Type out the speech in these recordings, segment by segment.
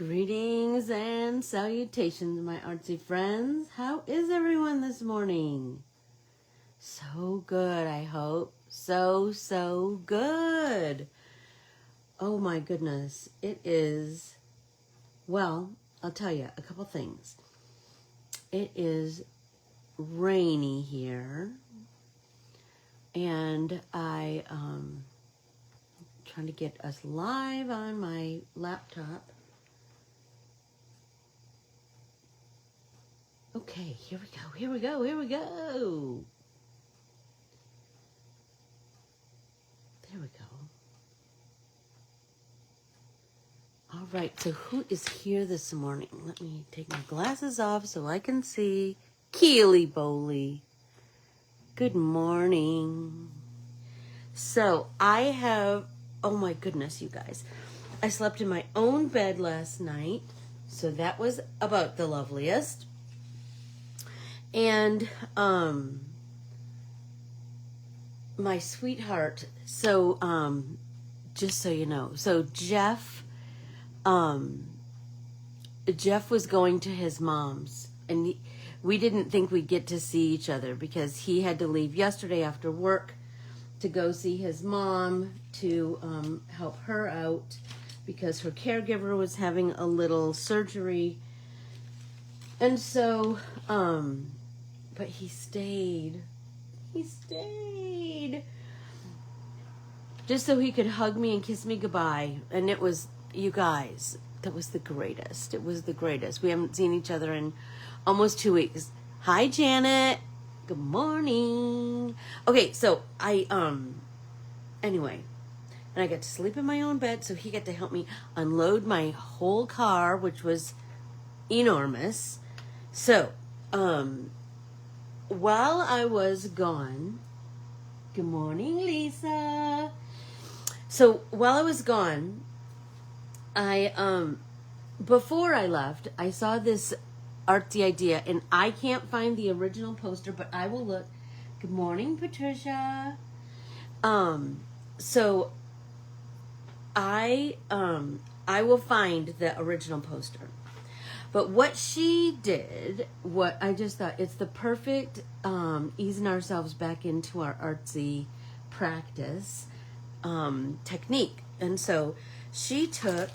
Greetings and salutations, my artsy friends. How is everyone this morning? So good, I hope. So good. Oh my goodness. It is, well, I'll tell you a couple things. It is rainy here, and I'm trying to get us live on my laptop. Okay, here we go. There we go. All right, so who is here this morning? Let me take my glasses off so I can see. Keely Bowley. Good morning. So I have, oh my goodness, you guys. I slept in my own bed last night, so that was about the loveliest. And my sweetheart, so just so you know, so Jeff was going to his mom's, and we didn't think we'd get to see each other because he had to leave yesterday after work to go see his mom to help her out because her caregiver was having a little surgery. And so but he stayed just so he could hug me and kiss me goodbye. And it was, you guys, that was the greatest. It was the greatest. We haven't seen each other in almost 2 weeks. Hi, Janet. Good morning. Okay, so anyway, and I got to sleep in my own bed, so he got to help me unload my whole car, which was enormous. So, while I was gone, good morning, Lisa. So while I was gone, I before I left, I saw this artsy idea, and I can't find the original poster, but I will look. Good morning, Patricia. So I will find the original poster. But what she did, what I just thought, it's the perfect easing ourselves back into our artsy practice technique. And so she took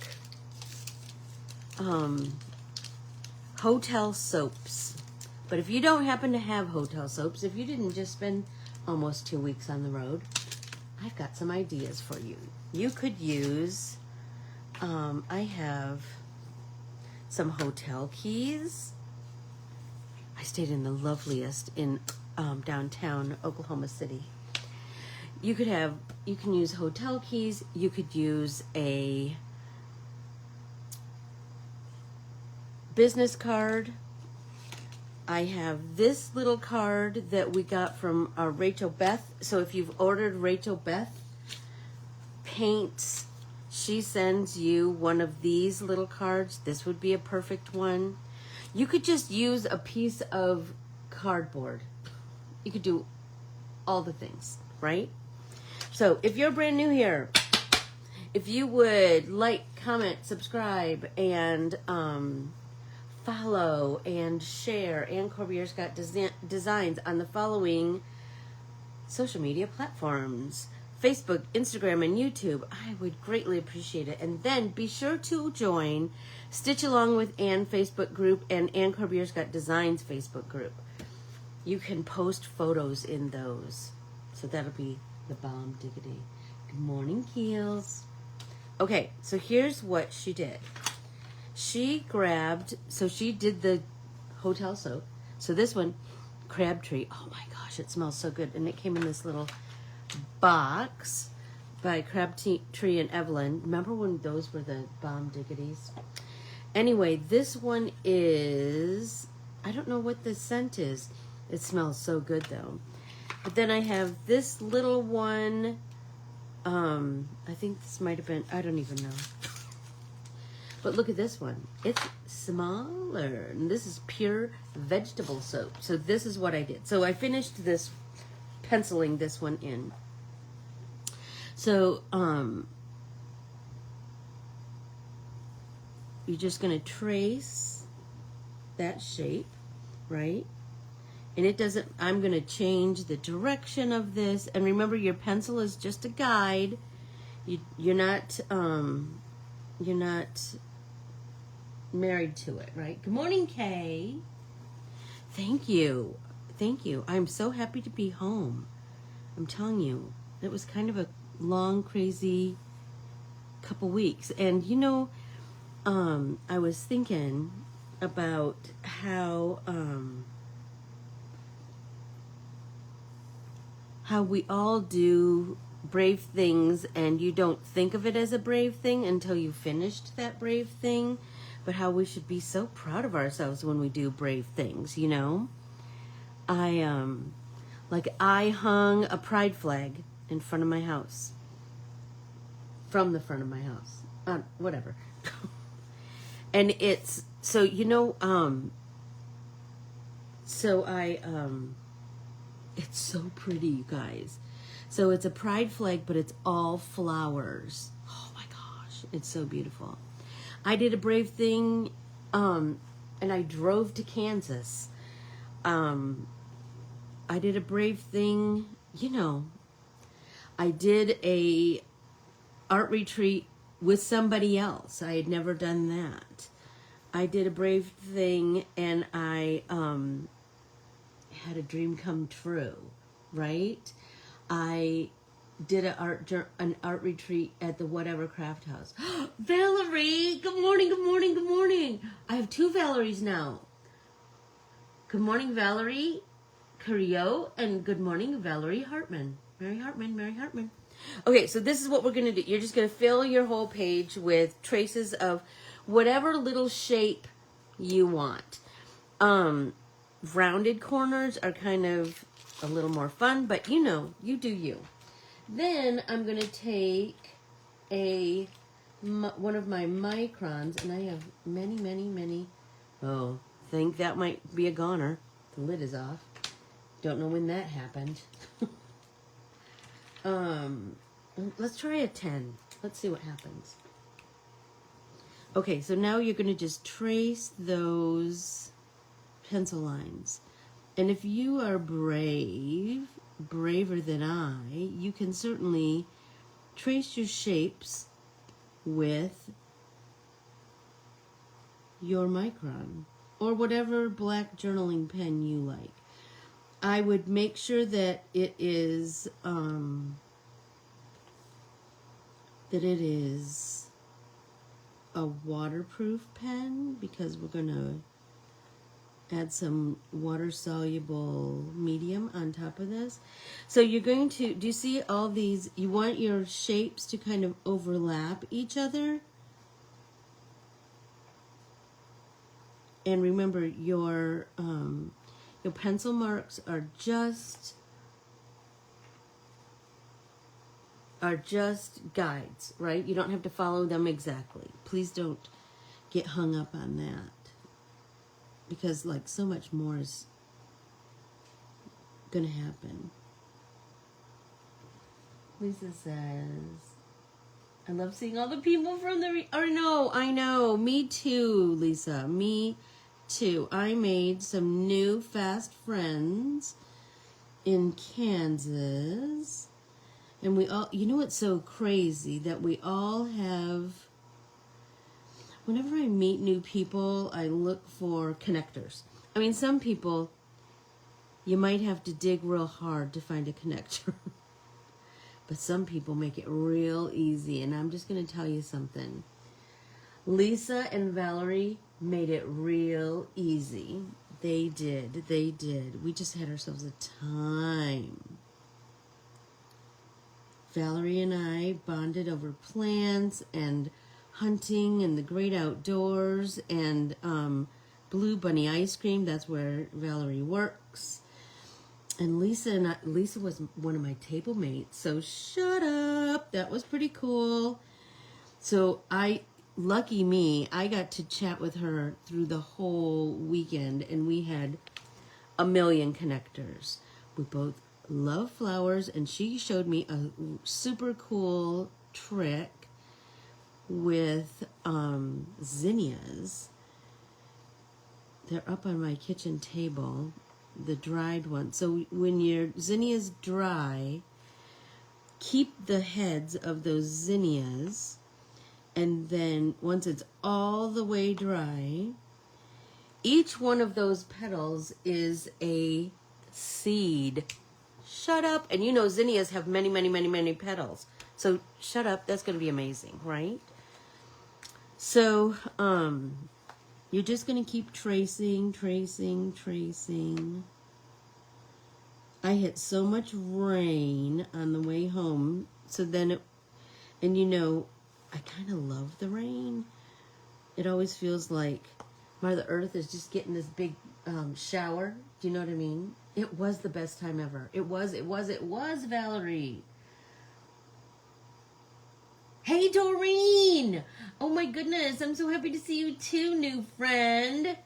hotel soaps. But if you don't happen to have hotel soaps, if you didn't just spend almost 2 weeks on the road, I've got some ideas for you. You could use, I have some hotel keys. I stayed in the loveliest in downtown Oklahoma City. You can use hotel keys. You could use a business card. I have this little card that we got from Rachel Beth. So if you've ordered Rachel Beth paints, she sends you one of these little cards. This would be a perfect one. You could just use a piece of cardboard. You could do all the things, right? So if you're brand new here, if you would like, comment, subscribe, and follow and share and Corbiere-Scott Designs on the following social media platforms: Facebook, Instagram, and YouTube, I would greatly appreciate it. And then be sure to join Stitch Along with Ann Facebook group and Ann Corbiere-Scott Designs Facebook group. You can post photos in those. So that'll be the bomb diggity. Good morning, Keels. Okay, so here's what she did. She did the hotel soap. So this one, Crabtree. Oh my gosh, it smells so good. And it came in this little box by Crabtree and Evelyn. Remember when those were the bomb diggities? Anyway, this one is, I don't know what the scent is. It smells so good though. But then I have this little one. I think this might have been, I don't even know. But look at this one. It's smaller. And this is pure vegetable soap. So this is what I did. So I finished this, penciling this one in. So, you're just going to trace that shape, right? And it doesn't, I'm going to change the direction of this. And remember, your pencil is just a guide. You're not married to it, right? Good morning, Kay. Thank you. Thank you. I'm so happy to be home. I'm telling you, it was kind of a long, crazy couple weeks. And you know, I was thinking about how we all do brave things, and you don't think of it as a brave thing until you finished that brave thing, but how we should be so proud of ourselves when we do brave things, you know? I hung a pride flag in front of my house. From the front of my house. Whatever. And it's, so, you know, it's so pretty, you guys. So it's a pride flag, but it's all flowers. Oh my gosh, it's so beautiful. I did a brave thing, and I drove to Kansas. I did a brave thing, you know. I did a art retreat with somebody else. I had never done that. I did a brave thing, and I had a dream come true, right? I did an art retreat at the Whatever Craft House. Valerie, good morning, good morning, good morning. I have 2 Valeries now. Good morning, Valerie Carrillo, and good morning, Valerie Hartman. Mary Hartman. Okay, so this is what we're going to do. You're just going to fill your whole page with traces of whatever little shape you want. Rounded corners are kind of a little more fun, but you know, you do you. Then I'm going to take one of my microns, and I have many. Oh, think that might be a goner. The lid is off. Don't know when that happened. Let's try a 10. Let's see what happens. Okay, so now you're going to just trace those pencil lines. And if you are braver than I, you can certainly trace your shapes with your micron or whatever black journaling pen you like. I would make sure that it is a waterproof pen, because we're going to add some water-soluble medium on top of this. So you're going to, do you see all these, you want your shapes to kind of overlap each other. And remember, your pencil marks are just guides, right? You don't have to follow them exactly. Please don't get hung up on that, because like so much more is gonna happen. Lisa says, I love seeing all the people from the I know, me too, Lisa, me too. I made some new fast friends in Kansas, and we all, you know, it's so crazy that we all have, whenever I meet new people, I look for connectors. I mean, some people, you might have to dig real hard to find a connector. But some people make it real easy. And I'm just going to tell you something. Lisa and Valerie made it real easy. They did. We just had ourselves a time. Valerie and I bonded over plants and hunting and the great outdoors and Blue Bunny ice cream. That's where Valerie works. And Lisa was one of my table mates. So shut up. That was pretty cool. So lucky me, I got to chat with her through the whole weekend, and we had a million connectors. We both love flowers, and she showed me a super cool trick with zinnias. They're up on my kitchen table, the dried ones. So when your zinnias dry, keep the heads of those zinnias, and then once it's all the way dry, each one of those petals is a seed. Shut up. And you know zinnias have many, many, many, many petals. So shut up. That's going to be amazing, right? So, you're just going to keep tracing, tracing, tracing. I hit so much rain on the way home. So then and you know, I kind of love the rain. It always feels like Mother Earth is just getting this big shower. Do you know what I mean? It was the best time ever. It was, Valerie. Hey, Doreen! Oh my goodness, I'm so happy to see you too, new friend.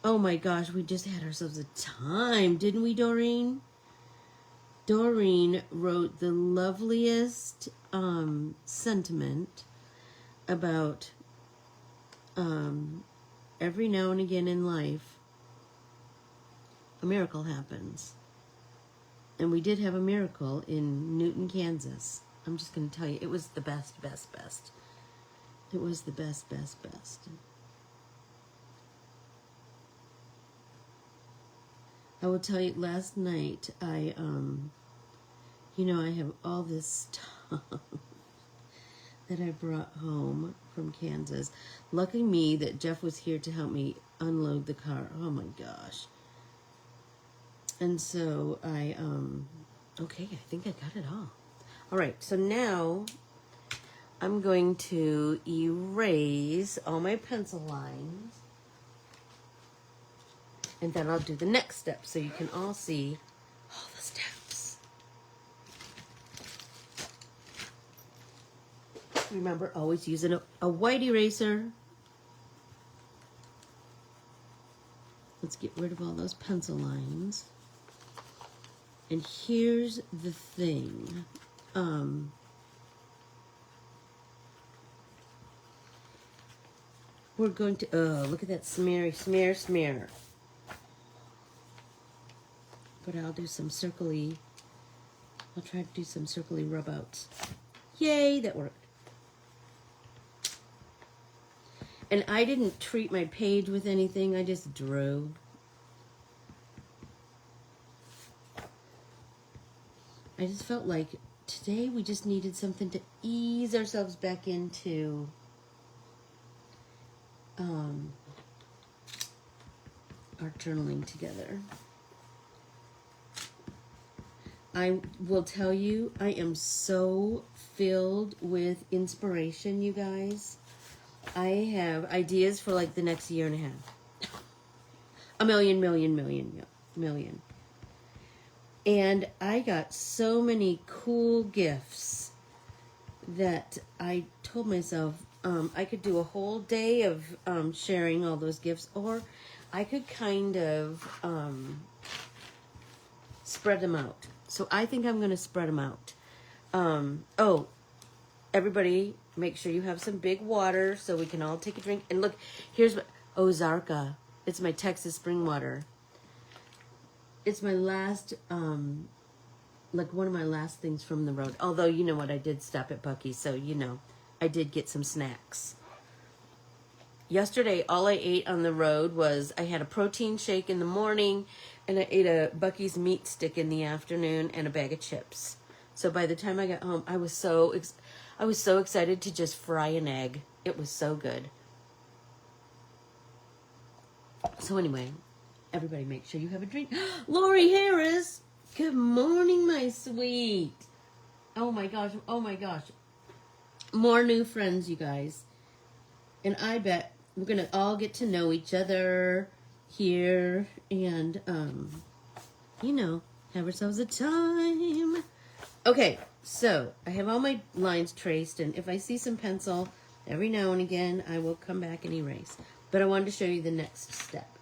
Oh my gosh, we just had ourselves a time, didn't we, Doreen? Doreen wrote the loveliest sentiment about every now and again in life, a miracle happens. And we did have a miracle in Newton, Kansas. I'm just going to tell you, it was the best, best, best. It was the best, best, best. I will tell you, last night, I have all this stuff that I brought home from Kansas. Lucky me that Jeff was here to help me unload the car. Oh my gosh. And so okay, I think I got it all. All right, so now I'm going to erase all my pencil lines. And then I'll do the next step so you can all see all the steps. Remember, always using a white eraser. Let's get rid of all those pencil lines. And here's the thing. We're going to, look at that smear. But I'll do some I'll try to do some circly rub outs. Yay, that worked. And I didn't treat my page with anything, I just drew. I just felt like today we just needed something to ease ourselves back into our journaling together. I will tell you, I am so filled with inspiration, you guys. I have ideas for like the next year and a half. A million. And I got so many cool gifts that I told myself I could do a whole day of sharing all those gifts, or I could kind of spread them out. So I think I'm going to spread them out. Everybody, make sure you have some big water so we can all take a drink. And look, here's what, Ozarka. It's my Texas spring water. It's my last, like one of my last things from the road. Although, you know what, I did stop at Buc-ee's, so you know, I did get some snacks. Yesterday, all I ate on the road was, I had a protein shake in the morning, and I ate a Buc-ee's meat stick in the afternoon, and a bag of chips. So by the time I got home, I was so excited to just fry an egg. It was so good. So anyway, everybody make sure you have a drink. Lori Harris, good morning, my sweet. Oh my gosh. More new friends, you guys. And I bet we're going to all get to know each other here and, have ourselves a time. Okay, so I have all my lines traced, and if I see some pencil, every now and again, I will come back and erase. But I wanted to show you the next step.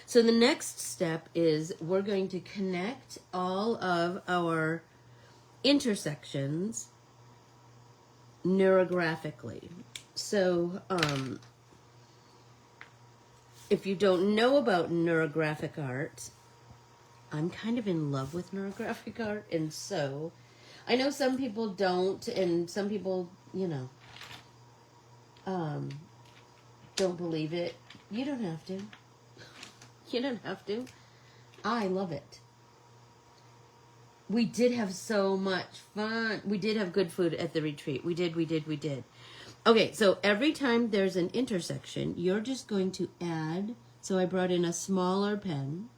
So the next step is we're going to connect all of our intersections neurographically. So, if you don't know about neurographic art, I'm kind of in love with neurographic art, and so I know some people don't, and some people, don't believe it. You don't have to. You don't have to. I love it. We did have so much fun. We did have good food at the retreat. We did. Okay, so every time there's an intersection, you're just going to add, so I brought in a smaller pen.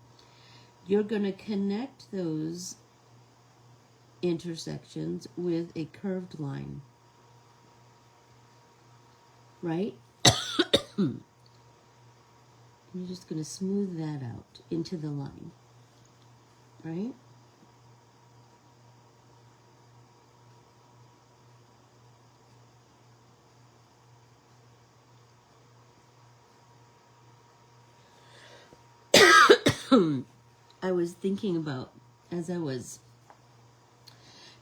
You're going to connect those intersections with a curved line. Right? And you're just going to smooth that out into the line. Right? I was thinking about, as I was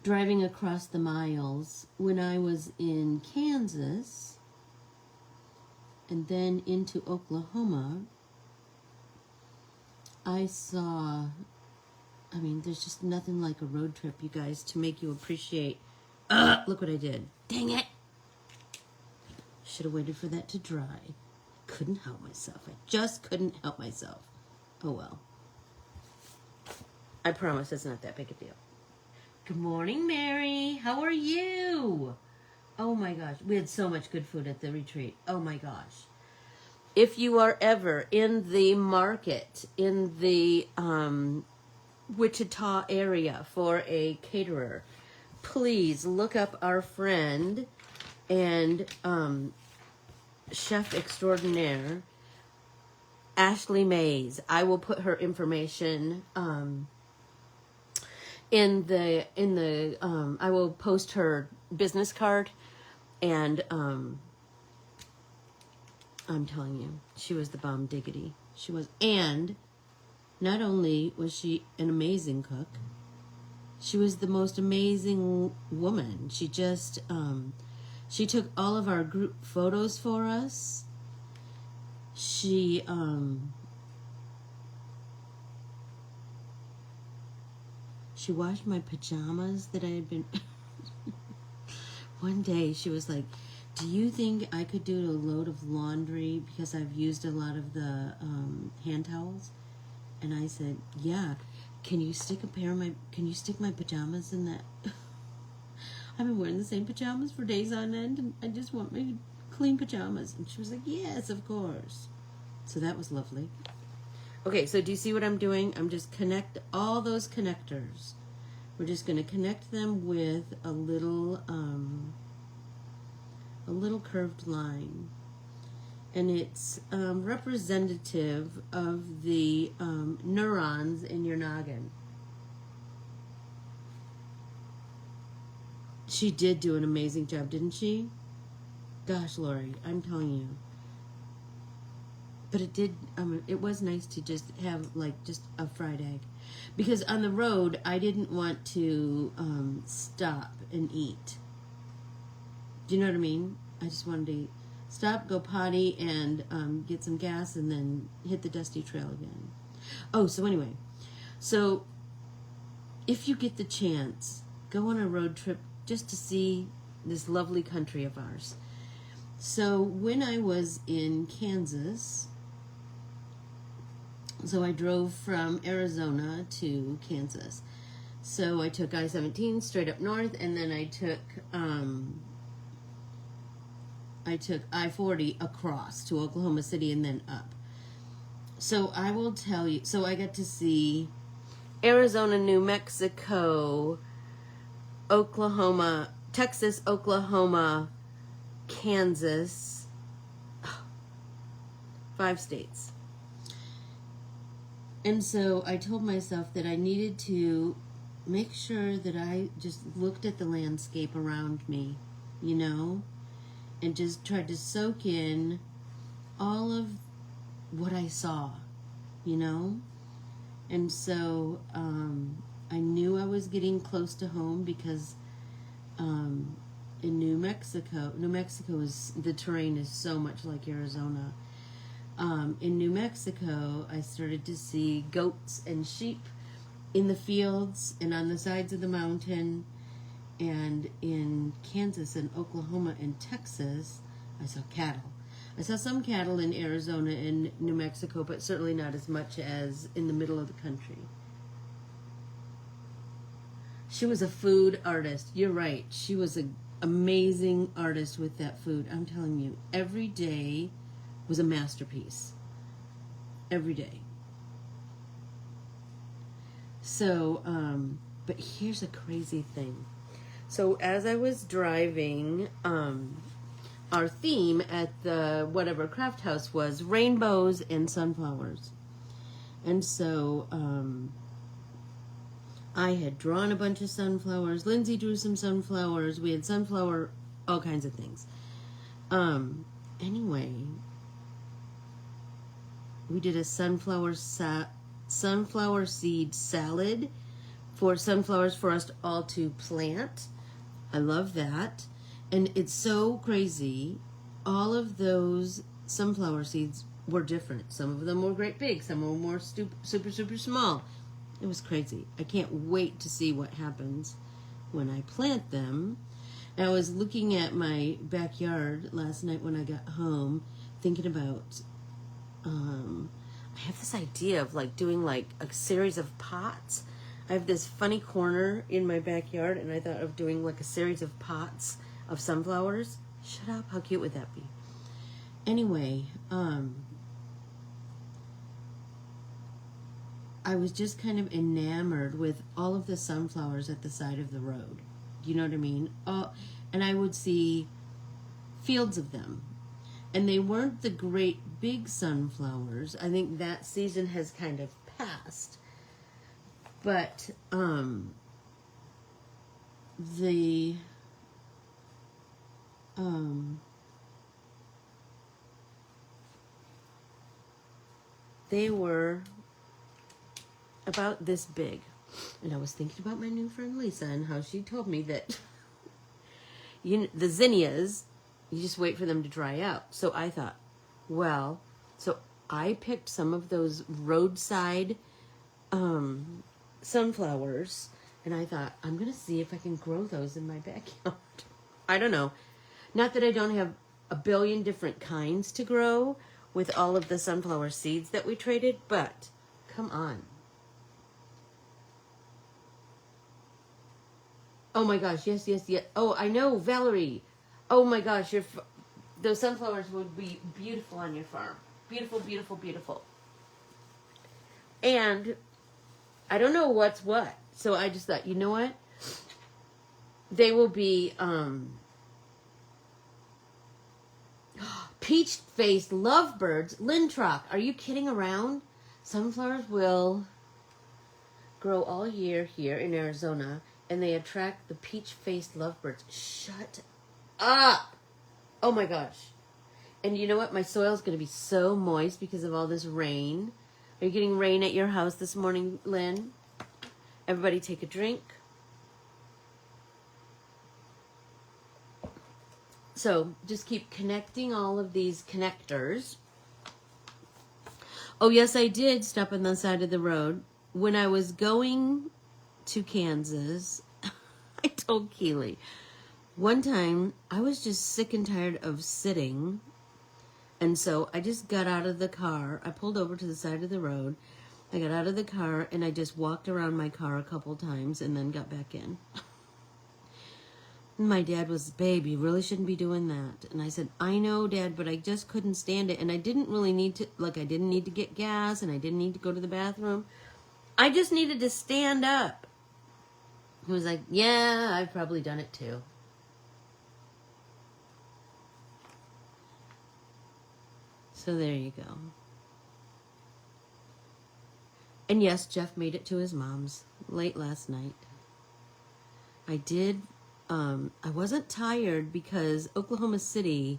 driving across the miles, when I was in Kansas and then into Oklahoma, I saw, there's just nothing like a road trip, you guys, to make you appreciate. Look what I did. Dang it. Should have waited for that to dry. Couldn't help myself. I just couldn't help myself. Oh well. I promise it's not that big a deal. Good morning, Mary. How are you? Oh my gosh. We had so much good food at the retreat. Oh my gosh. If you are ever in the market in the Wichita area for a caterer, please look up our friend and chef extraordinaire, Ashley Mays. I will put her information in the I will post her business card, and I'm telling you, she was the bomb diggity. She was, and not only was she an amazing cook, she was the most amazing woman. She just she took all of our group photos for us. She washed my pajamas that I had been one day she was like, do you think I could do a load of laundry because I've used a lot of the hand towels? And I said, yeah. Can you stick my pajamas in that? I've been wearing the same pajamas for days on end, and I just want my clean pajamas. And she was like, yes, of course. So that was lovely. Okay, so do you see what I'm doing? I'm just connect all those connectors. We're just going to connect them with a little curved line. And it's representative of the neurons in your noggin. She did do an amazing job, didn't she? Gosh, Lori, I'm telling you. But it did, it was nice to just have just a fried egg. Because on the road, I didn't want to stop and eat. Do you know what I mean? I just wanted to stop, go potty, and get some gas, and then hit the dusty trail again. Oh, so anyway. So, if you get the chance, go on a road trip just to see this lovely country of ours. So, when I was in Kansas, so I drove from Arizona to Kansas. So I took I-17 straight up north, and then I took I-40 across to Oklahoma City and then up. So I will tell you, so I got to see Arizona, New Mexico, Oklahoma, Texas, Oklahoma, Kansas, 5 states. And so I told myself that I needed to make sure that I just looked at the landscape around me, and just tried to soak in all of what I saw, And so I knew I was getting close to home because in New Mexico. New Mexico is, the terrain is so much like Arizona. In New Mexico, I started to see goats and sheep in the fields and on the sides of the mountain. And in Kansas and Oklahoma and Texas, I saw cattle. I saw some cattle in Arizona and New Mexico, but certainly not as much as in the middle of the country. She was a food artist. You're right. She was an amazing artist with that food. I'm telling you, every day was a masterpiece. Every day. So, but here's a crazy thing. So as I was driving, our theme at the whatever craft house was rainbows and sunflowers. And so I had drawn a bunch of sunflowers. Lindsay drew some sunflowers. We had sunflower, all kinds of things. Anyway, we did a sunflower seed salad for sunflowers for us all to plant. I love that. And it's so crazy. All of those sunflower seeds were different. Some of them were great big. Some of them were super, super small. It was crazy. I can't wait to see what happens when I plant them. And I was looking at my backyard last night when I got home, thinking about, I have this idea of like doing like a series of pots. I have this funny corner in my backyard, and I thought of doing like a series of pots of sunflowers. Shut up. How cute would that be? Anyway, I was just kind of enamored with all of the sunflowers at the side of the road. Do you know what I mean? And I would see fields of them. And they weren't the great big sunflowers. I think that season has kind of passed. But they were about this big. And I was thinking about my new friend Lisa and how she told me that the zinnias, you just wait for them to dry out. So I thought, well, so I picked some of those roadside sunflowers, and I thought, I'm going to see if I can grow those in my backyard. I don't know. Not that I don't have a billion different kinds to grow with all of the sunflower seeds that we traded, but come on. Oh my gosh, yes. Oh, I know, Valerie. Oh my gosh, those sunflowers would be beautiful on your farm. Beautiful, beautiful, beautiful. And I don't know what's what. So I just thought, you know what? They will be peach-faced lovebirds. Lintrock, are you kidding around? Sunflowers will grow all year here in Arizona, and they attract the peach-faced lovebirds. Shut up! Oh my gosh. And you know what? My soil's going to be so moist because of all this rain. Are you getting rain at your house this morning, Lynn? Everybody take a drink. So just keep connecting all of these connectors. Oh, yes, I did stop on the side of the road. When I was going to Kansas, I told Keely, one time I was just sick and tired of sitting. And so I just got out of the car. I pulled over to the side of the road. I got out of the car and I just walked around my car a couple times and then got back in. My dad was, babe, you really shouldn't be doing that. And I said, I know, Dad, but I just couldn't stand it. And I didn't really need to, I didn't need to get gas and I didn't need to go to the bathroom. I just needed to stand up. He was like, yeah, I've probably done it too. So there you go. And yes, Jeff made it to his mom's late last night. I did, I wasn't tired because Oklahoma City,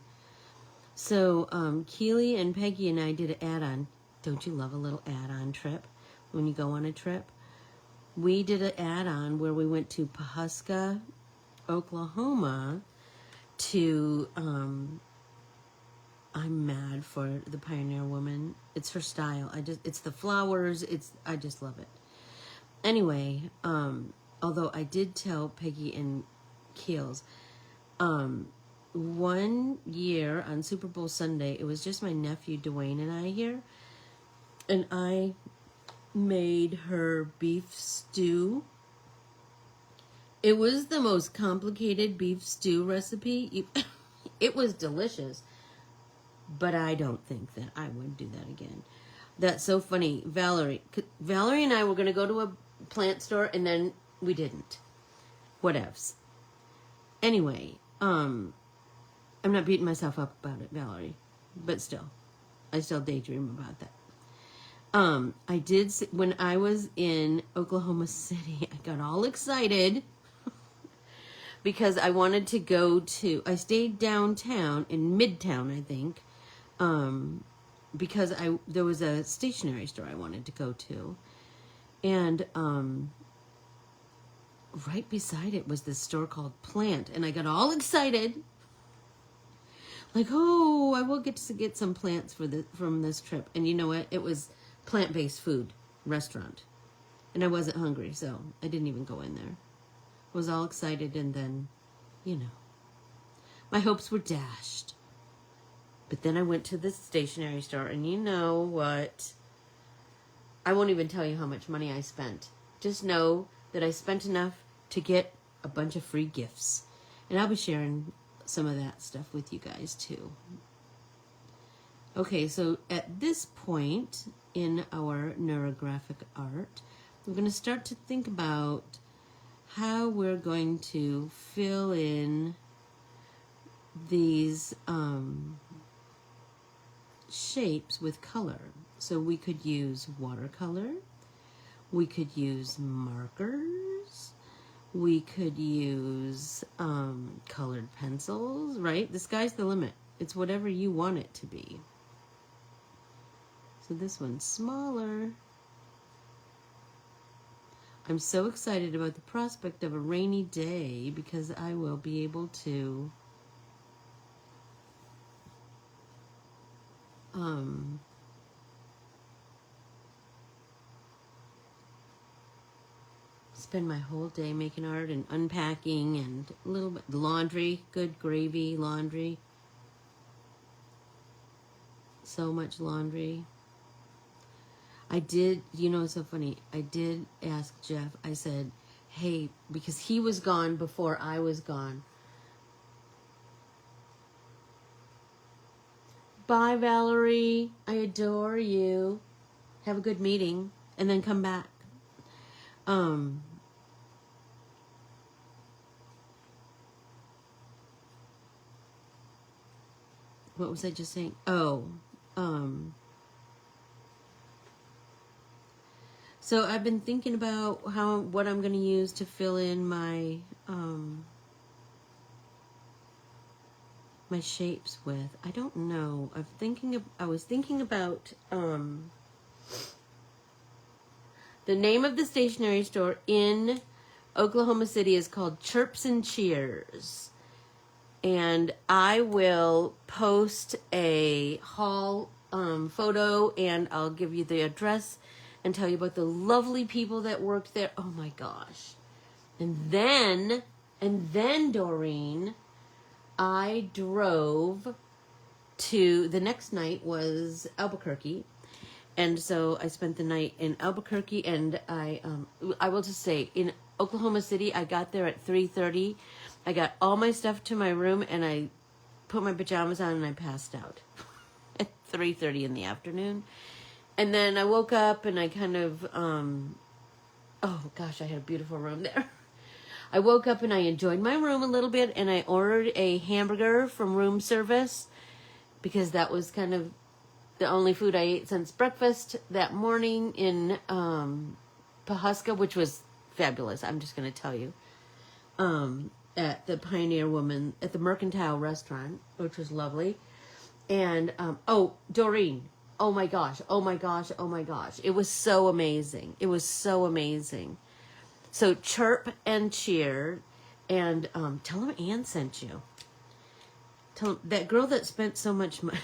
so Keely and Peggy and I did an add-on. Don't you love a little add-on trip when you go on a trip? We did an add-on where we went to Pawhuska, Oklahoma, to, I'm mad for the Pioneer Woman. It's her style. It's the flowers. I just love it. Anyway, although I did tell Peggy and Keels, one year on Super Bowl Sunday, it was just my nephew Dwayne and I here, and I made her beef stew. It was the most complicated beef stew recipe. It was delicious. But I don't think that I would do that again. That's so funny. Valerie and I were going to go to a plant store, and then we didn't. Whatevs. Anyway, I'm not beating myself up about it, Valerie. But still, I still daydream about that. I did, when I was in Oklahoma City, I got all excited because I wanted to go to, I stayed downtown, in Midtown, I think, because there was a stationery store I wanted to go to, and right beside it was this store called Plant, and I got all excited, like, oh, I will get to get some plants from this trip. And you know what? It was plant-based food restaurant, and I wasn't hungry, so I didn't even go in there. I was all excited, and then, my hopes were dashed. But then I went to the stationery store, and you know what? I won't even tell you how much money I spent. Just know that I spent enough to get a bunch of free gifts. And I'll be sharing some of that stuff with you guys too. Okay, so at this point in our neurographic art, we're going to start to think about how we're going to fill in these shapes with color. So we could use watercolor, we could use markers, we could use colored pencils, right? The sky's the limit. It's whatever you want it to be. So this one's smaller. I'm so excited about the prospect of a rainy day because I will be able to spend my whole day making art and unpacking and a little bit laundry, good gravy laundry. So much laundry. I did, it's so funny. I did ask Jeff, I said, hey, because he was gone before I was gone. Bye, Valerie. I adore you. Have a good meeting and then come back. What was I just saying? Oh, so I've been thinking about what I'm going to use to fill in my my shapes with. I don't know. I was thinking about the name of the stationery store in Oklahoma City is called Chirps and Cheers. And I will post a haul photo, and I'll give you the address and tell you about the lovely people that worked there. Oh my gosh. And then Doreen, I drove to, the next night was Albuquerque. And so I spent the night in Albuquerque, and I will just say, in Oklahoma City, I got there at 3:30. I got all my stuff to my room, and I put my pajamas on, and I passed out at 3:30 in the afternoon. And then I woke up, and I kind of, oh gosh, I had a beautiful room there. I woke up, and I enjoyed my room a little bit, and I ordered a hamburger from room service, because that was kind of the only food I ate since breakfast that morning in Pawhuska, which was fabulous. I'm just going to tell you. At the Pioneer Woman, at the Mercantile Restaurant, which was lovely. And, Doreen. Oh my gosh. It was so amazing. So Chirp and Cheer. And tell them Ann sent you. that girl that spent so much money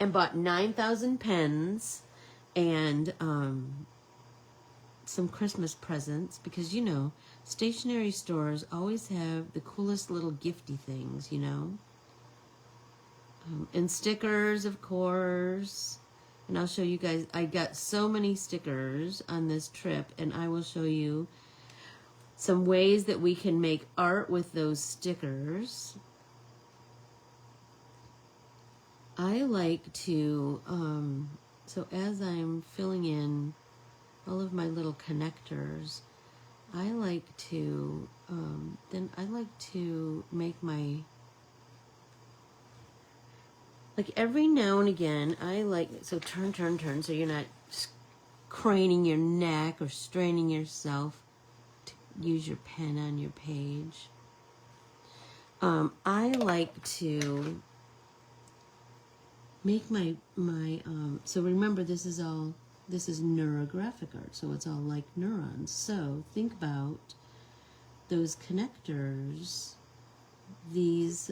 and bought 9,000 pens and some Christmas presents, because, you know, stationery stores always have the coolest little gifty things, you know. And stickers, of course. And I'll show you guys. I got so many stickers on this trip, and I will show you some ways that we can make art with those stickers. I like to, so as I'm filling in all of my little connectors, I like to, then I like to make my, like every now and again, I like, so turn, so you're not craning your neck or straining yourself to use your pen on your page. I like to make my so remember, this is neurographic art, so it's all like neurons. So think about those connectors, these,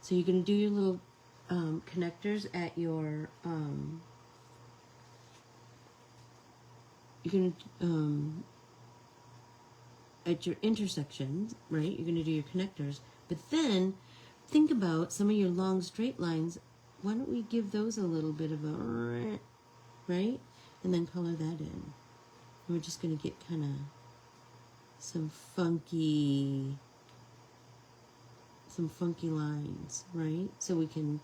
so you're going to do your little connectors at your, you're going to, at your intersections, right? You're going to do your connectors, but then think about some of your long straight lines. Why don't we give those a little bit of a, right? And then color that in. And we're just going to get kind of some funky lines, right? So we can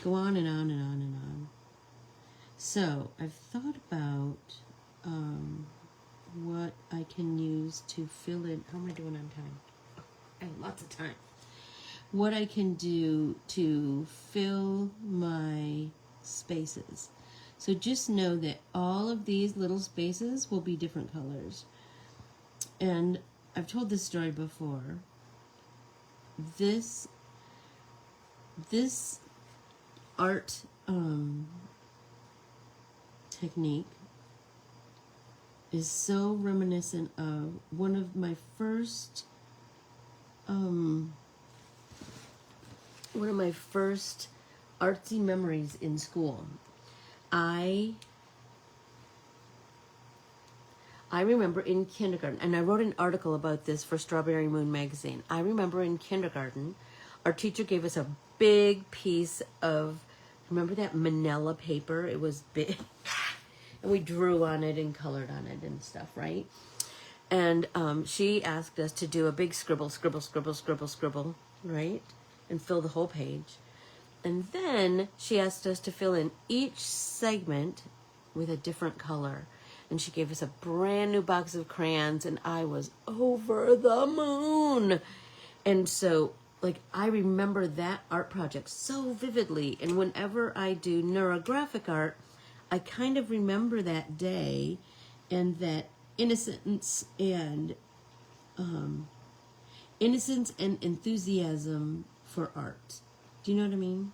go on and on and on and on. So I've thought about what I can use to fill in. How am I doing on time? I have lots of time. What I can do to fill my spaces. So just know that all of these little spaces will be different colors. And I've told this story before. This art technique is so reminiscent of one of my first artsy memories in school. I remember in kindergarten, and I wrote an article about this for Strawberry Moon magazine. I remember in kindergarten, our teacher gave us a big piece of, remember that manila paper? It was big. And we drew on it and colored on it and stuff, right? And she asked us to do a big scribble, right? And fill the whole page. And then she asked us to fill in each segment with a different color. And she gave us a brand new box of crayons, and I was over the moon. And so, like, I remember that art project so vividly. And whenever I do neurographic art, I kind of remember that day and that innocence and enthusiasm for art. Do you know what I mean?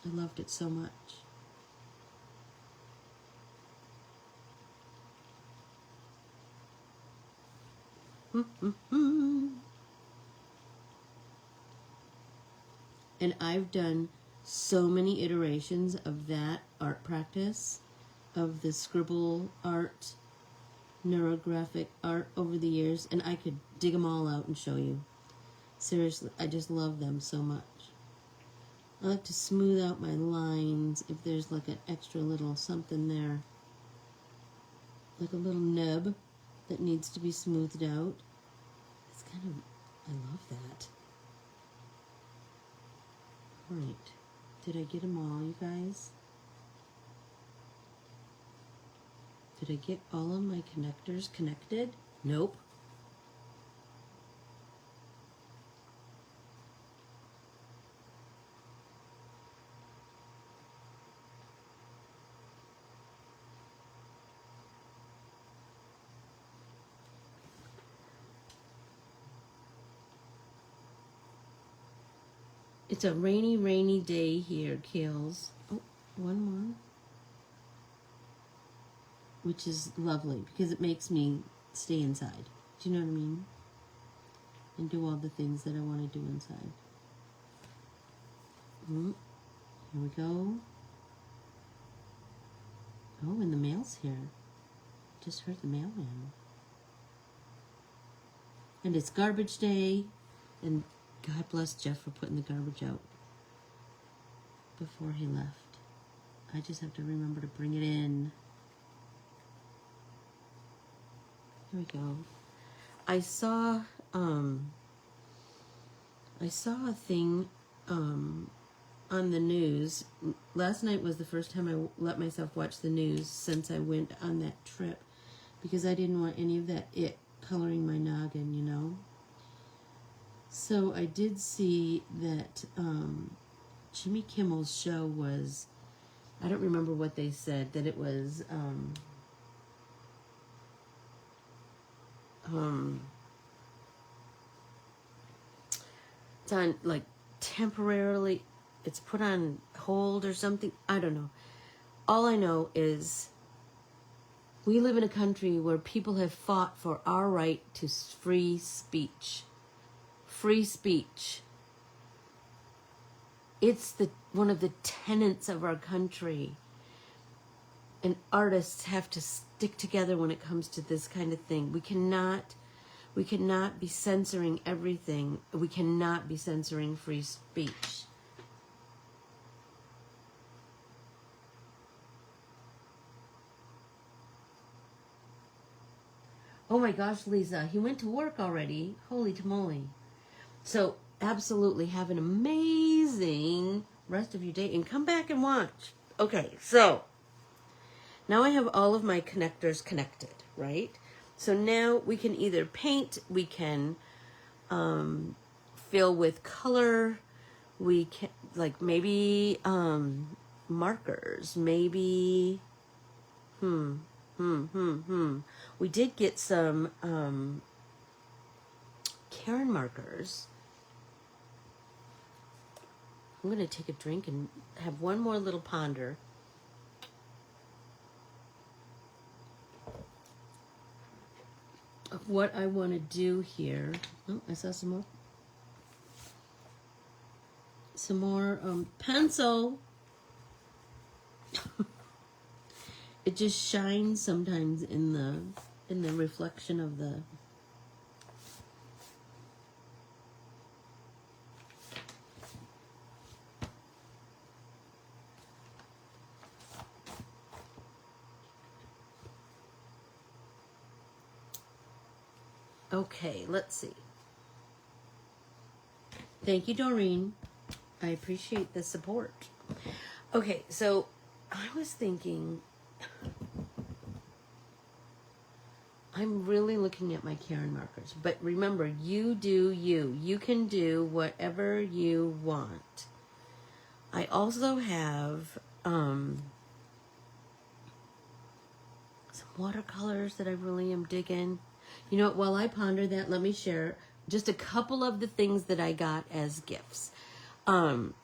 I loved it so much. And I've done so many iterations of that art practice, of the scribble art, neurographic art over the years, and I could dig them all out and show you. Seriously, I just love them so much. I like to smooth out my lines if there's like an extra little something there, like a little nub that needs to be smoothed out. It's kind of, I love that. Right. Did I get them all, you guys? Did I get all of my connectors connected? Nope. It's a rainy day here, Kills. Oh, one more. Which is lovely because it makes me stay inside. Do you know what I mean? and do all the things that I want to do inside. Here we go. Oh, and the mail's here. Just heard the mailman. And it's garbage day, and God bless Jeff for putting the garbage out before he left. I just have to remember to bring it in. Here we go. I saw a thing on the news. Last night was the first time I let myself watch the news since I went on that trip, because I didn't want any of that coloring my noggin, you know. So I did see that Jimmy Kimmel's show was, I don't remember what they said, that it was it's on, like, temporarily, it's put on hold or something. I don't know. All I know is we live in a country where people have fought for our right to free speech. Free speech. It's one of the tenets of our country. And artists have to stick together when it comes to this kind of thing. We cannot be censoring everything. We cannot be censoring free speech. Oh my gosh, Lisa, he went to work already. Holy tamale. So absolutely have an amazing rest of your day and come back and watch. Okay, so now I have all of my connectors connected, right? So now we can either paint, we can fill with color, we can, like, maybe markers, maybe we did get some Karen markers. I'm going to take a drink and have one more little ponder. Of what I want to do here. Oh, I saw some more pencil. It just shines sometimes in the reflection of the Okay, let's see. Thank you, Doreen. I appreciate the support. Okay, so I was thinking, I'm really looking at my Karen markers, but remember, you do you. You can do whatever you want. I also have some watercolors that I really am digging. You know what, while I ponder that, let me share just a couple of the things that I got as gifts. And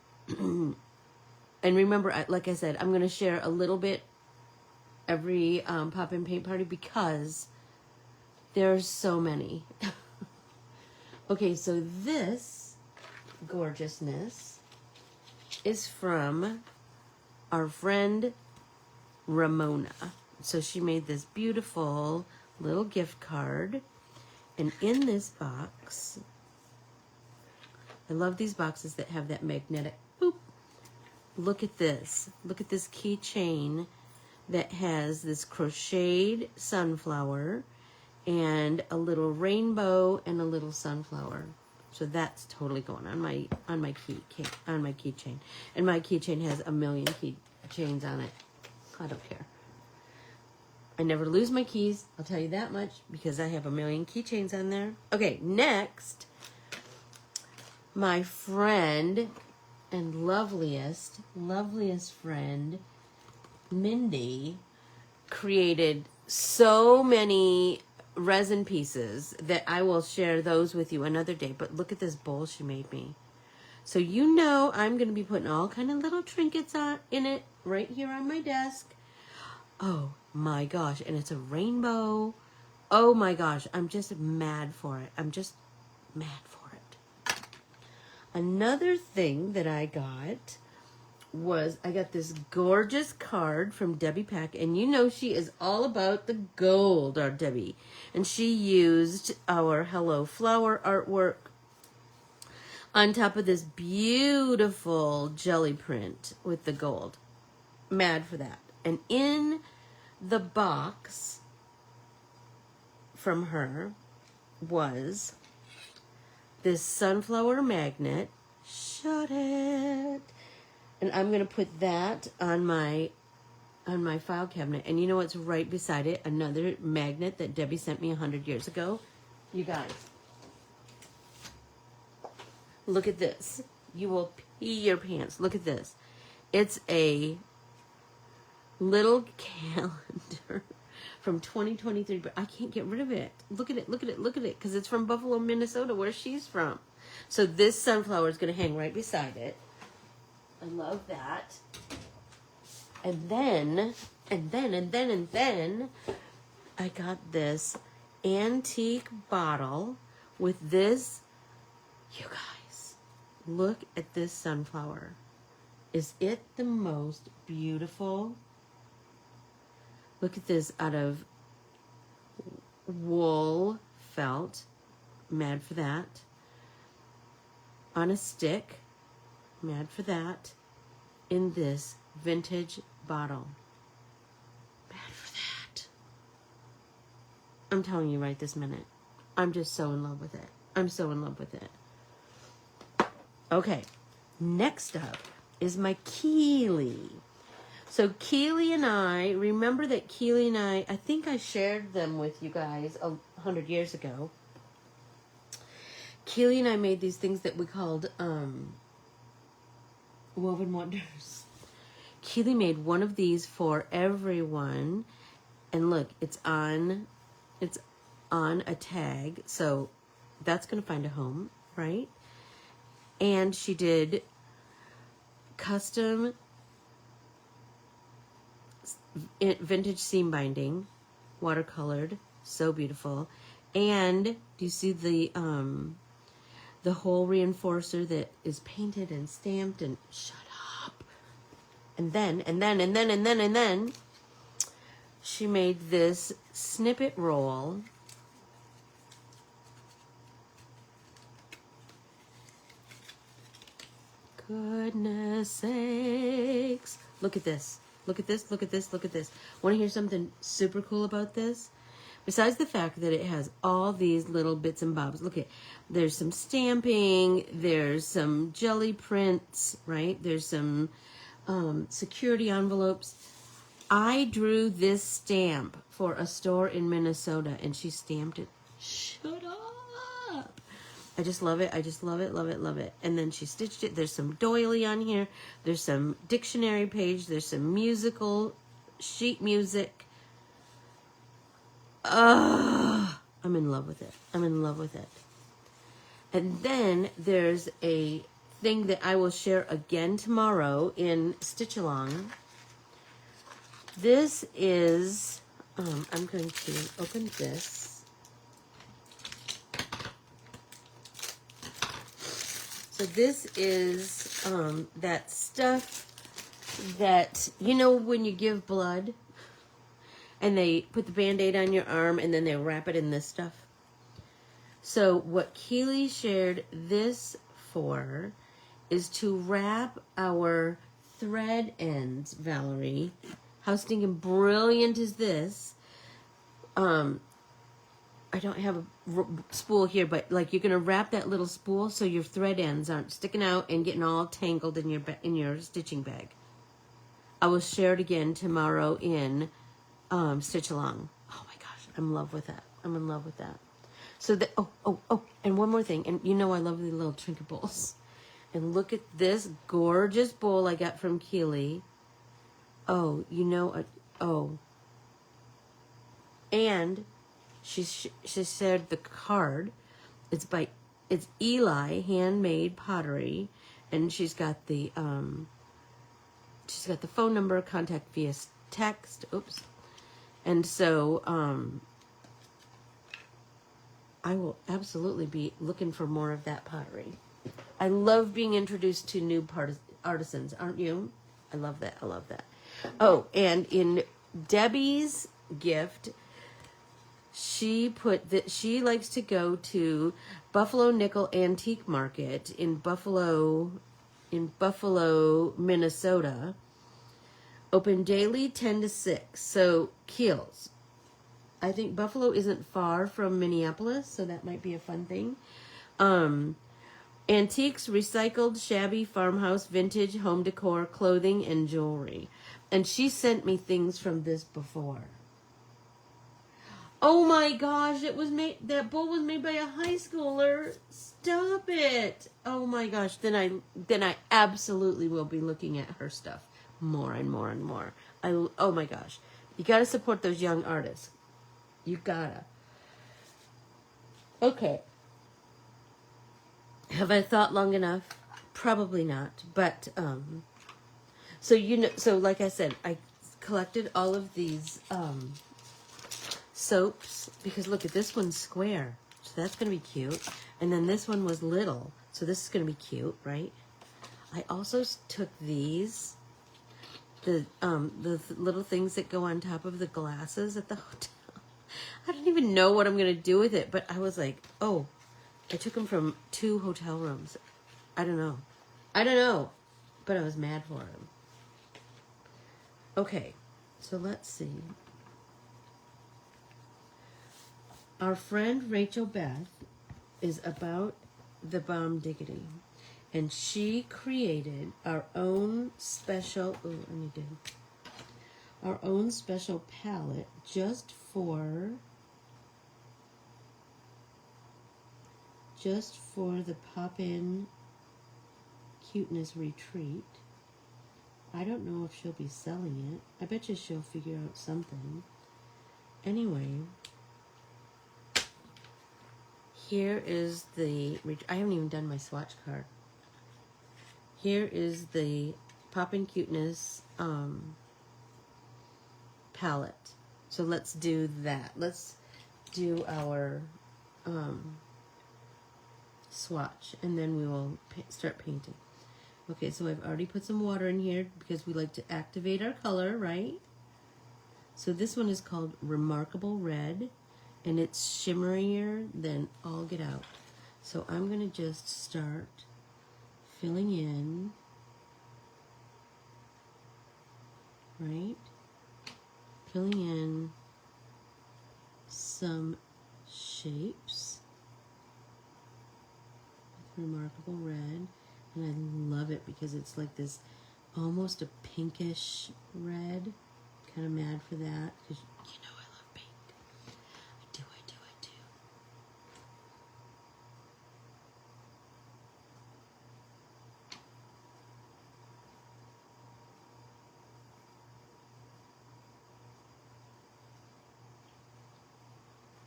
remember, like I said, I'm going to share a little bit every pop-in paint party because there's so many. Okay, so this gorgeousness is from our friend Ramona. So she made this beautiful little gift card, and in this box, I love these boxes that have that magnetic boop. Look at this keychain that has this crocheted sunflower and a little rainbow and a little sunflower. So that's totally going on my keychain, and my keychain has a million keychains on it. I don't care. I never lose my keys, I'll tell you that much, because I have a million keychains on there. Okay, next, my friend and loveliest friend, Mindy, created so many resin pieces that I will share those with you another day. But look at this bowl she made me. So you know I'm going to be putting all kind of little trinkets in it right here on my desk. Oh my gosh, and it's a rainbow. Oh my gosh, I'm just mad for it. I'm just Mad for it. Another thing that I got was I got this gorgeous card from Debbie Pack, and you know she is all about the gold, our Debbie. And she used our Hello Flower artwork on top of this beautiful jelly print with the gold. Mad for that. And in the box from her was this sunflower magnet. Shut it. And I'm going to put that on my file cabinet. And you know what's right beside it? Another magnet that Debbie sent me 100 years ago. You guys, look at this. You will pee your pants. Look at this. It's a little calendar from 2023, but I can't get rid of it. Look at it, look at it, look at it, because it's from Buffalo, Minnesota, where she's from. So this sunflower is going to hang right beside it. I love that. And then, I got this antique bottle with this. You guys, look at this sunflower. Is it the most beautiful? Look at this, out of wool felt. Mad for that. On a stick. Mad for that. In this vintage bottle. Mad for that. I'm telling you right this minute. I'm just so in love with it. I'm so in love with it. Okay. Next up is my Keeley. So Keeley and I, remember that Keeley and I think I shared them with you guys 100 years ago. Keeley and I made these things that we called Woven Wonders. Keeley made one of these for everyone. And look, it's on a tag. So that's going to find a home, right? And she did custom vintage seam binding, watercolored, so beautiful. And do you see the hole reinforcer that is painted and stamped and shut up? And then she made this snippet roll. Goodness sakes. Look at this. Look at this, look at this, look at this. Want to hear something super cool about this? Besides the fact that it has all these little bits and bobs. Look at, there's some stamping, there's some jelly prints, right? There's some security envelopes. I drew this stamp for a store in Minnesota, and she stamped it. Shut up. I just love it. I just love it, love it, love it. And then she stitched it. There's some doily on here. There's some dictionary page. There's some musical sheet music. I'm in love with it. I'm in love with it. And then there's a thing that I will share again tomorrow in Stitch Along. This is, I'm going to open this. So this is that stuff that, you know, when you give blood and they put the Band-Aid on your arm and then they wrap it in this stuff. So what Keeley shared this for is to wrap our thread ends, Valerie. How stinking brilliant is this? I don't have a spool here, but like you're gonna wrap that little spool so your thread ends aren't sticking out and getting all tangled in your stitching bag. I will share it again tomorrow in Stitch Along. Oh my gosh, I'm in love with that. I'm in love with that. So that and one more thing, and you know I love the little trinket bowls. And look at this gorgeous bowl I got from Keeley. Oh, you know, and she shared the card. It's Eli Handmade Pottery, and she's got the phone number, contact via text. Oops. And so I will absolutely be looking for more of that pottery. I love being introduced to new artisans, aren't you? I love that. I love that. Oh, and in Debbie's gift, she put that she likes to go to Buffalo Nickel Antique Market in Buffalo, Minnesota. Open daily 10 to 6. So Keels. I think Buffalo isn't far from Minneapolis, so that might be a fun thing. Antiques, recycled, shabby, farmhouse, vintage, home decor, clothing, and jewelry. And she sent me things from this before. Oh my gosh, that bowl was made by a high schooler. Stop it. Oh my gosh, then I absolutely will be looking at her stuff more and more and more. Oh my gosh. You got to support those young artists. You gotta. Okay. Have I thought long enough? Probably not. But so like I said, I collected all of these soaps because look at this one's square, so that's gonna be cute. And then this one was little, so this is gonna be cute, right? I also took these, the little things that go on top of the glasses at the hotel. I didn't even know what I'm gonna do with it, but I was like, oh. I took them from 2 hotel rooms. I don't know, but I was mad for them. Okay, so let's see. Our friend Rachel Beth is about the bomb diggity, and she created our own special. Our own special palette just for the pop-in Cuteness retreat. I don't know if she'll be selling it. I bet you she'll figure out something. Anyway, here is the... I haven't even done my swatch card. Here is the Pop-in Cuteness palette. So let's do that. Let's do our... swatch, and then we will start painting. Okay, so I've already put some water in here because we like to activate our color, right? So this one is called Remarkable Red, and it's shimmerier than all get out. So I'm going to just start filling in, right? Filling in some shapes. Remarkable Red, and I love it because it's like this almost a pinkish red. Kind of mad for that because you know I love pink. I do.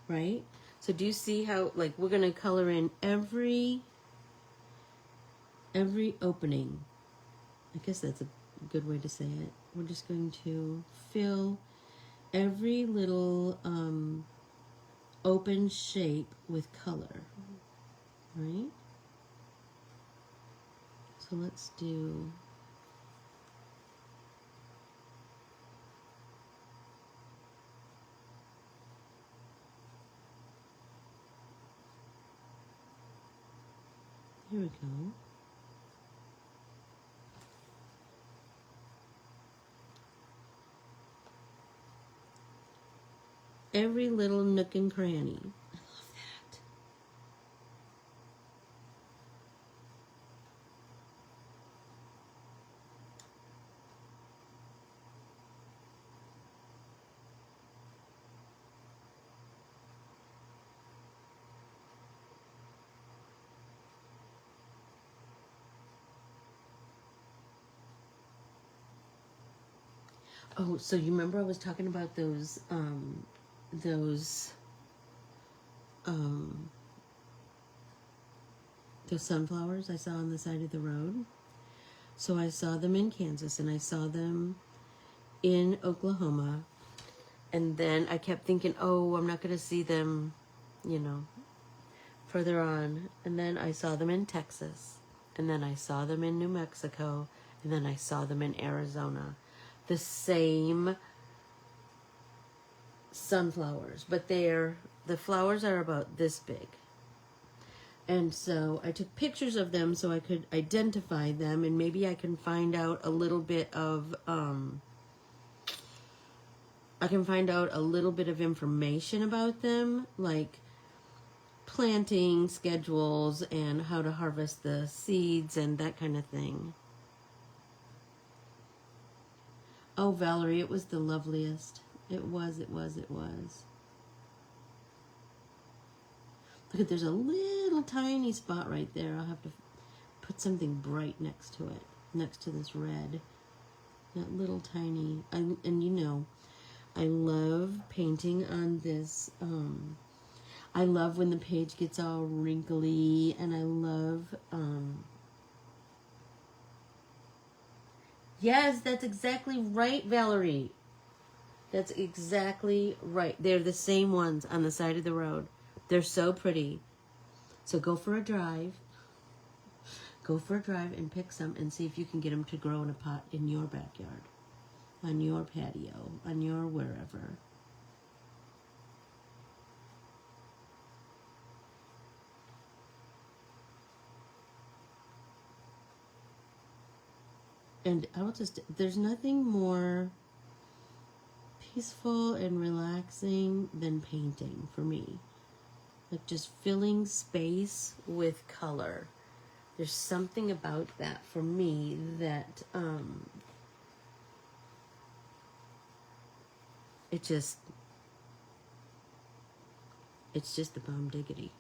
Right? So do you see how, like, we're going to color in every opening. I guess that's a good way to say it. We're just going to fill every little open shape with color, right? So let's do... Here we go. Every little nook and cranny. I love that. Oh, so you remember I was talking about those sunflowers I saw on the side of the road? So I saw them in Kansas and I saw them in Oklahoma, and then I kept thinking, oh, I'm not going to see them, further on, and then I saw them in Texas, and then I saw them in New Mexico, and then I saw them in Arizona. The same sunflowers, but the flowers are about this big. And so I took pictures of them so I could identify them, and maybe I can find out a little bit of information about them, like planting schedules and how to harvest the seeds and that kind of thing. Oh, Valerie, it was the loveliest. It was. Look at, there's a little tiny spot right there. I'll have to put something bright next to it, next to this red. That little tiny, and you know, I love painting on this. I love when the page gets all wrinkly, and I love, yes, that's exactly right, Valerie. That's exactly right. They're the same ones on the side of the road. They're so pretty. So go for a drive. Go for a drive and pick some and see if you can get them to grow in a pot in your backyard, on your patio, on your wherever. And there's nothing more peaceful and relaxing than painting for me. Like just filling space with color. There's something about that for me that it's just the bomb diggity.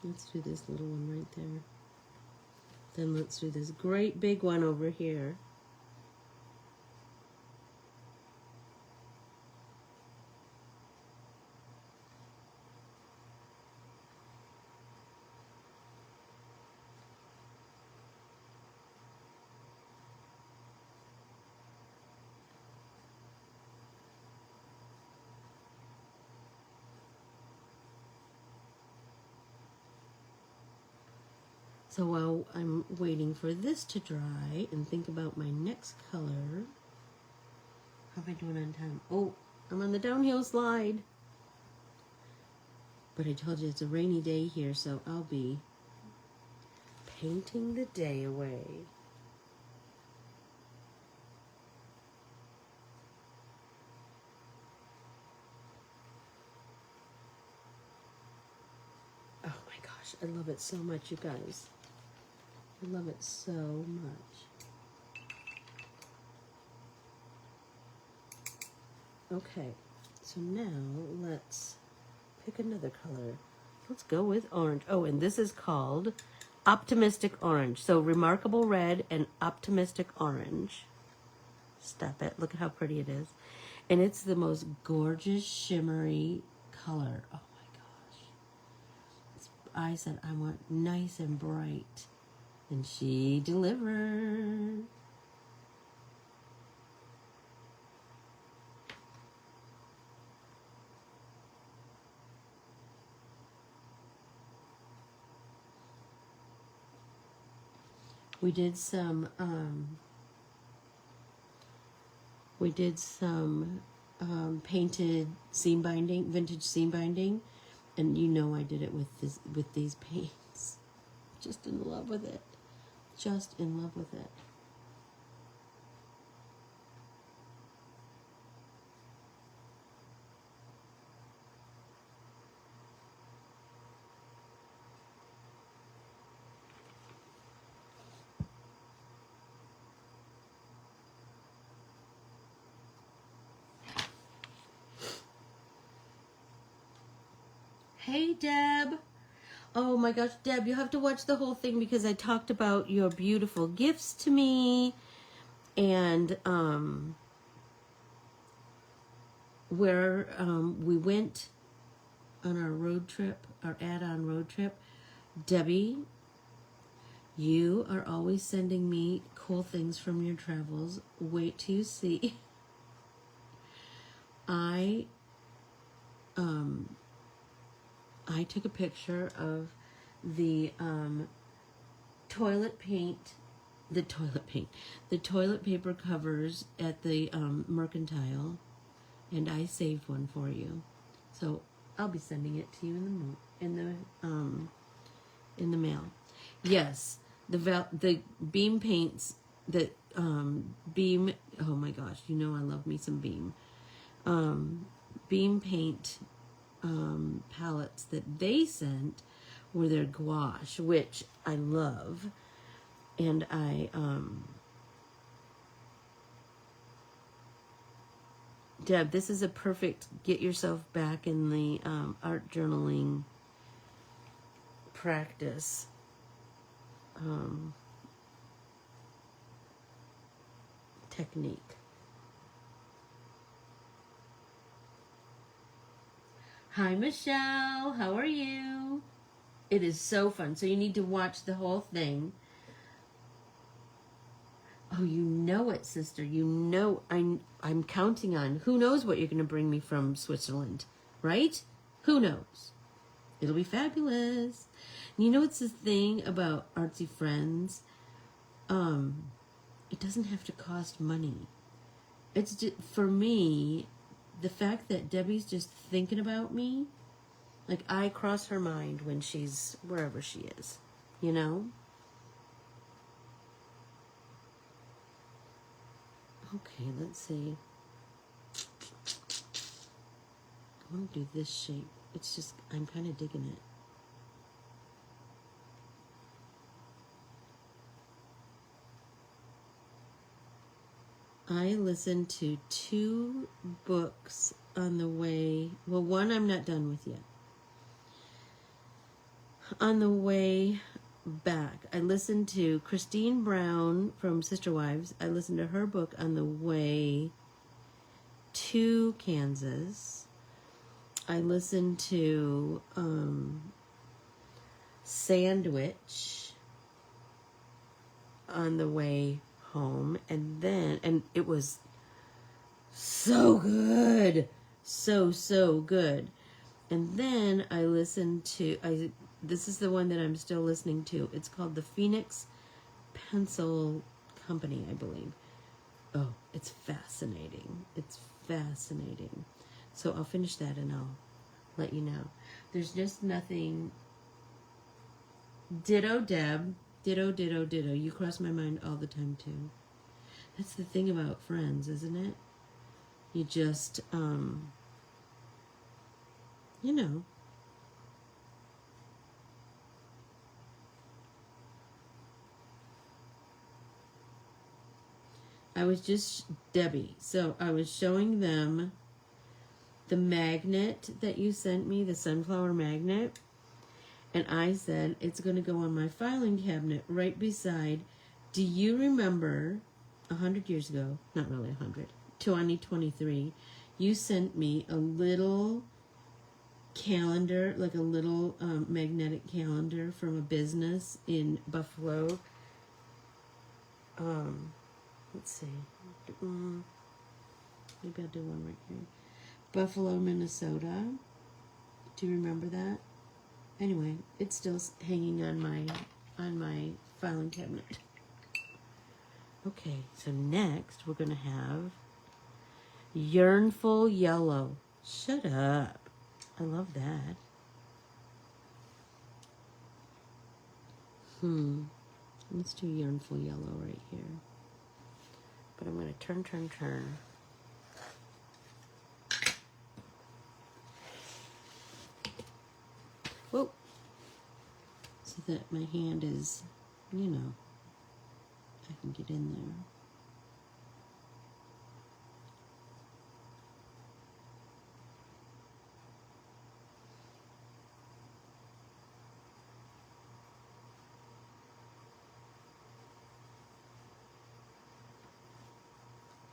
Let's do this little one right there. Then let's do this great big one over here. So while I'm waiting for this to dry and think about my next color, how am I doing on time? Oh, I'm on the downhill slide. But I told you it's a rainy day here, so I'll be painting the day away. Oh my gosh, I love it so much, you guys. I love it so much. Okay, so now let's pick another color. Let's go with orange. Oh, and this is called Optimistic Orange. So Remarkable Red and Optimistic Orange. Stop it. Look at how pretty it is. And it's the most gorgeous shimmery color. Oh my gosh. I said I want nice and bright. And she delivered. We did some painted seam binding, vintage seam binding, and you know I did it with these paints. Just in love with it. Just in love with it. Hey, Deb. Oh my gosh, Deb, you have to watch the whole thing because I talked about your beautiful gifts to me and where we went on our road trip, our add-on road trip. Debbie You are always sending me cool things from your travels. Wait till you see. I took a picture of the toilet paper covers at the Mercantile, and I saved one for you. So I'll be sending it to you in the mail. Yes, the beam paints, the beam. Oh my gosh, you know I love me some beam. Beam paint palettes that they sent were their gouache, which I love, and Deb, this is a perfect get yourself back in the art journaling practice. Technique. Hi, Michelle. How are you? It is so fun. So you need to watch the whole thing. Oh, you know it, sister. You know I'm counting on. Who knows what you're going to bring me from Switzerland, right? Who knows? It'll be fabulous. You know what's the thing about Artsy Friends? It doesn't have to cost money. It's just, for me, the fact that Debbie's just thinking about me, like I cross her mind when she's wherever she is, you know? Okay, let's see. I want to do this shape. It's just, I'm kind of digging it. I listened to 2 books on the way. Well, one I'm not done with yet. On the way back, I listened to Christine Brown from Sister Wives. I listened to her book on the way to Kansas. I listened to Sandwich on the way home, and it was so good, so good. And then I listened to this is the one that I'm still listening to. It's called the Phoenix Pencil Company, I believe. Oh, it's fascinating. It's fascinating. So I'll finish that and I'll let you know. There's just nothing. Ditto, Deb. Ditto, ditto, ditto. You cross my mind all the time, too. That's the thing about friends, isn't it? You just, you know. I was just, Debbie, so I was showing them the magnet that you sent me, the sunflower magnet. And I said, it's going to go on my filing cabinet right beside, do you remember 100 years ago, not really 100, 2023, you sent me a little calendar, like a little magnetic calendar from a business in Buffalo. Let's see. Maybe I'll do one right here. Buffalo, Minnesota. Do you remember that? Anyway, it's still hanging on my filing cabinet. Okay, so next we're going to have Yearnful Yellow. Shut up. I love that. Let's do Yearnful Yellow right here. But I'm going to turn. Whoa. So that my hand is, you know, I can get in there.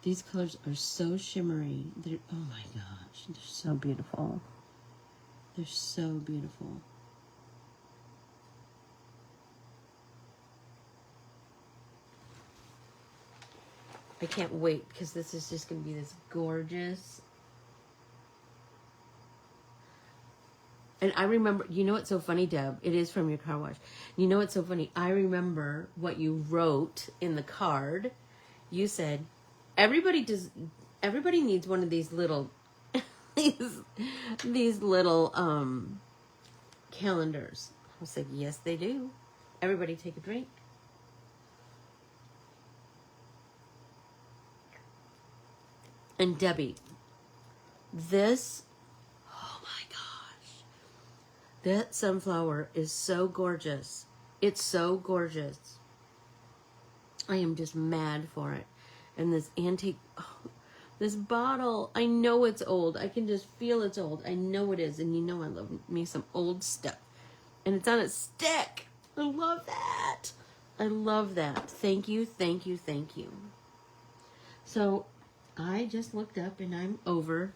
These colors are so shimmery. They're, oh my gosh, they're so beautiful. They're so beautiful. I can't wait because this is just going to be this gorgeous. And I remember, you know what's so funny, Deb? It is from your car wash. You know what's so funny? I remember what you wrote in the card. You said, everybody needs one of these little, these little calendars. I was like, yes, they do. Everybody take a drink. And Debbie, this, oh my gosh, that sunflower is so gorgeous. It's so gorgeous. I am just mad for it. And this antique, oh, this bottle, I know it's old. I can just feel it's old. I know it is. And you know I love me some old stuff. And it's on a stick. I love that. I love that. Thank you, thank you, thank you. So I just looked up and I'm over.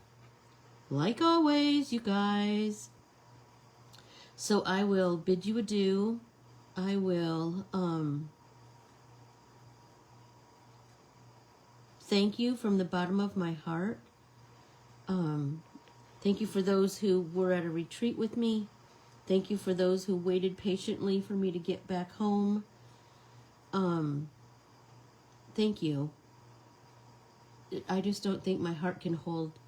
Like always, you guys. So I will bid you adieu. I will thank you from the bottom of my heart. Thank you for those who were at a retreat with me. Thank you for those who waited patiently for me to get back home. Thank you. I just don't think my heart can hold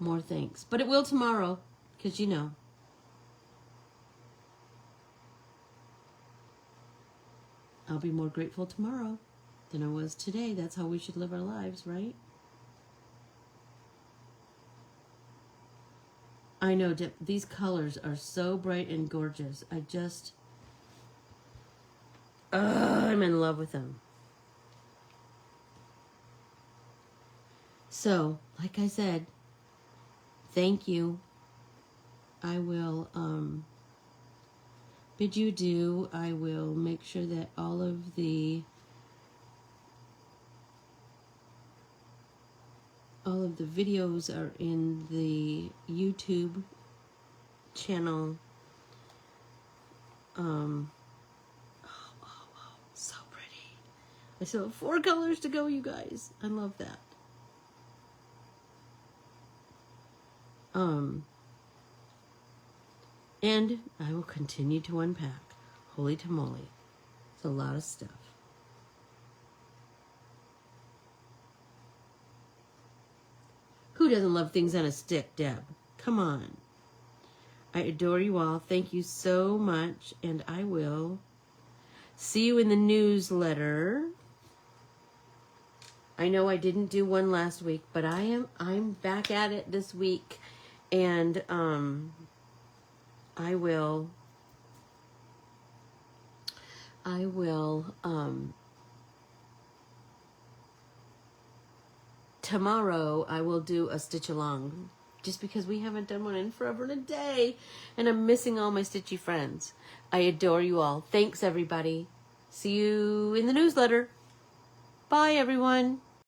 more thanks. But it will tomorrow, because you know. I'll be more grateful tomorrow than I was today. That's how we should live our lives, right? I know these colors are so bright and gorgeous. I'm in love with them. So, like I said, thank you. I will bid you adieu. I will make sure that all of the videos are in the YouTube channel. So pretty. I still have 4 colors to go, you guys. I love that. And I will continue to unpack. Holy tamale. It's a lot of stuff. Who doesn't love things on a stick, Deb? Come on. I adore you all. Thank you so much. And I will see you in the newsletter. I know I didn't do one last week, but I'm back at it this week. And I will tomorrow I will do a stitch along, just because we haven't done one in forever and a day, and I'm missing all my stitchy friends. I adore you all. Thanks, everybody. See you in the newsletter. Bye, everyone.